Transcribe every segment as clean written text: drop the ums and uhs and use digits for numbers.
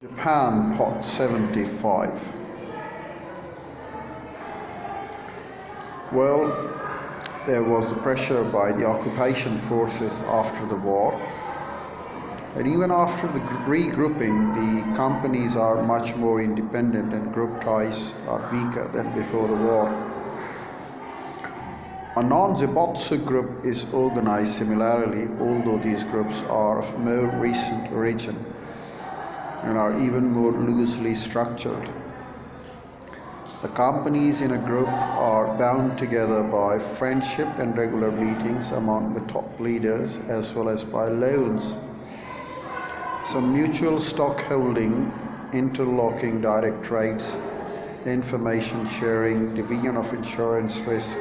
Japan Pot 75. Well, there was the pressure by the occupation forces after the war, and even after the regrouping, the companies are much more independent and group ties are weaker than before the war. A non-zaibatsu group is organized similarly, although these groups are of more recent origin and are even more loosely structured. The companies in a group are bound together by friendship and regular meetings among the top leaders, as well as by loans. Some mutual stock holding, interlocking direct rates, information sharing, division of insurance risk,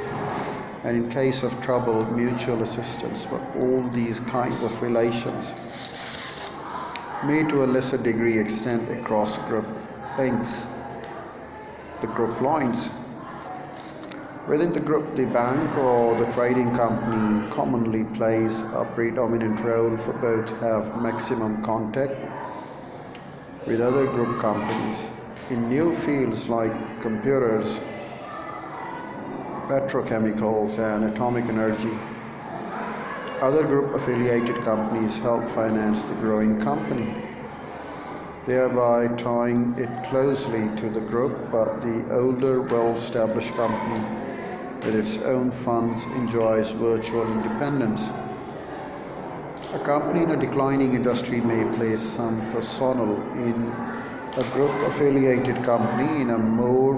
and in case of trouble, mutual assistance. But all these kinds of relations may to a lesser degree extend across group links, the group lines. Within the group, the bank or the trading company commonly plays a predominant role for both have maximum contact with other group companies. In new fields like computers, petrochemicals, and atomic energy, other group affiliated companies help finance the growing company, thereby tying it closely to the group, but the older, well-established company with its own funds enjoys virtual independence. A company in a declining industry may place some personnel in a group affiliated company in a more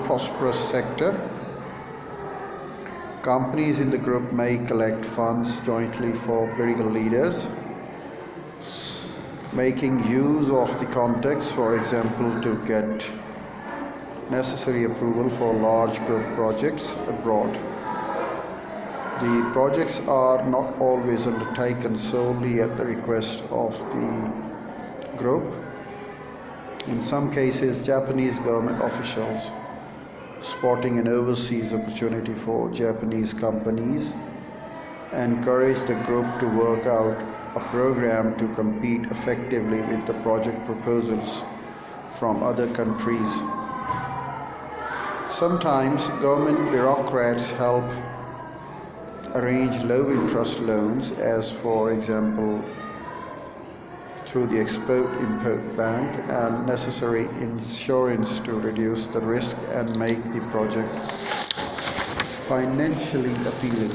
prosperous sector. Companies in the group may collect funds jointly for political leaders, making use of the context, for example, to get necessary approval for large group projects abroad. The projects are not always undertaken solely at the request of the group. In some cases, Japanese government officials, spotting an overseas opportunity for Japanese companies, encourage the group to work out a program to compete effectively with the project proposals from other countries. Sometimes government bureaucrats help arrange low-interest loans, as for example through the Export-Import Bank, and necessary insurance to reduce the risk and make the project financially appealing.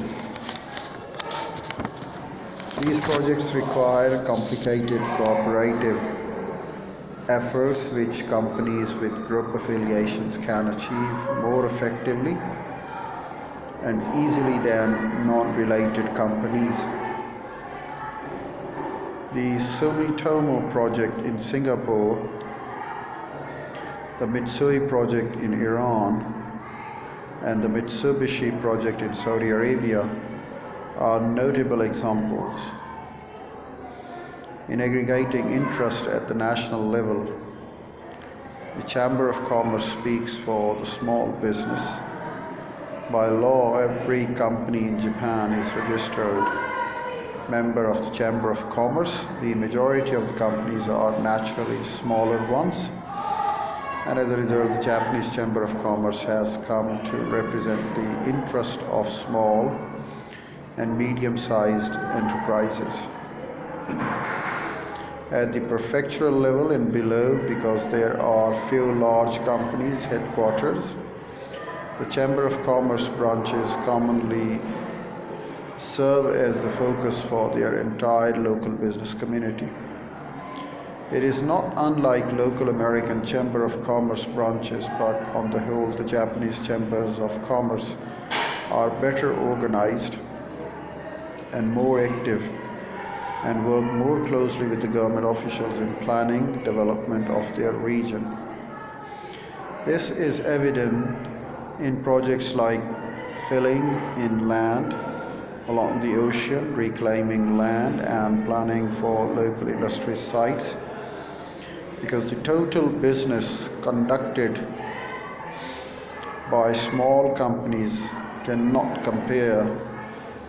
These projects require complicated cooperative efforts which companies with group affiliations can achieve more effectively and easily than non-related companies. The Sumitomo project in Singapore, the Mitsui project in Iran, and the Mitsubishi project in Saudi Arabia are notable examples. In aggregating interest at the national level, the Chamber of Commerce speaks for the small business. By law, every company in Japan is registered member of the Chamber of Commerce. The majority of the companies are naturally smaller ones, and as a result, the Japanese Chamber of Commerce has come to represent the interest of small and medium-sized enterprises. At the prefectural level and below, because there are few large companies headquarters, the Chamber of Commerce branches commonly serve as the focus for their entire local business community. It is not unlike local American Chamber of Commerce branches, but on the whole, the Japanese Chambers of Commerce are better organized and more active and work more closely with the government officials in planning development of their region. This is evident in projects like filling in land along the ocean, reclaiming land, and planning for local industry sites, because the total business conducted by small companies cannot compare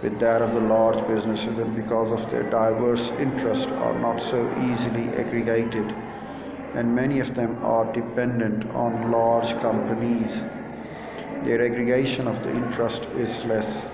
with that of the large businesses, and because of their diverse interests are not so easily aggregated, and many of them are dependent on large companies. Their aggregation of the interest is less.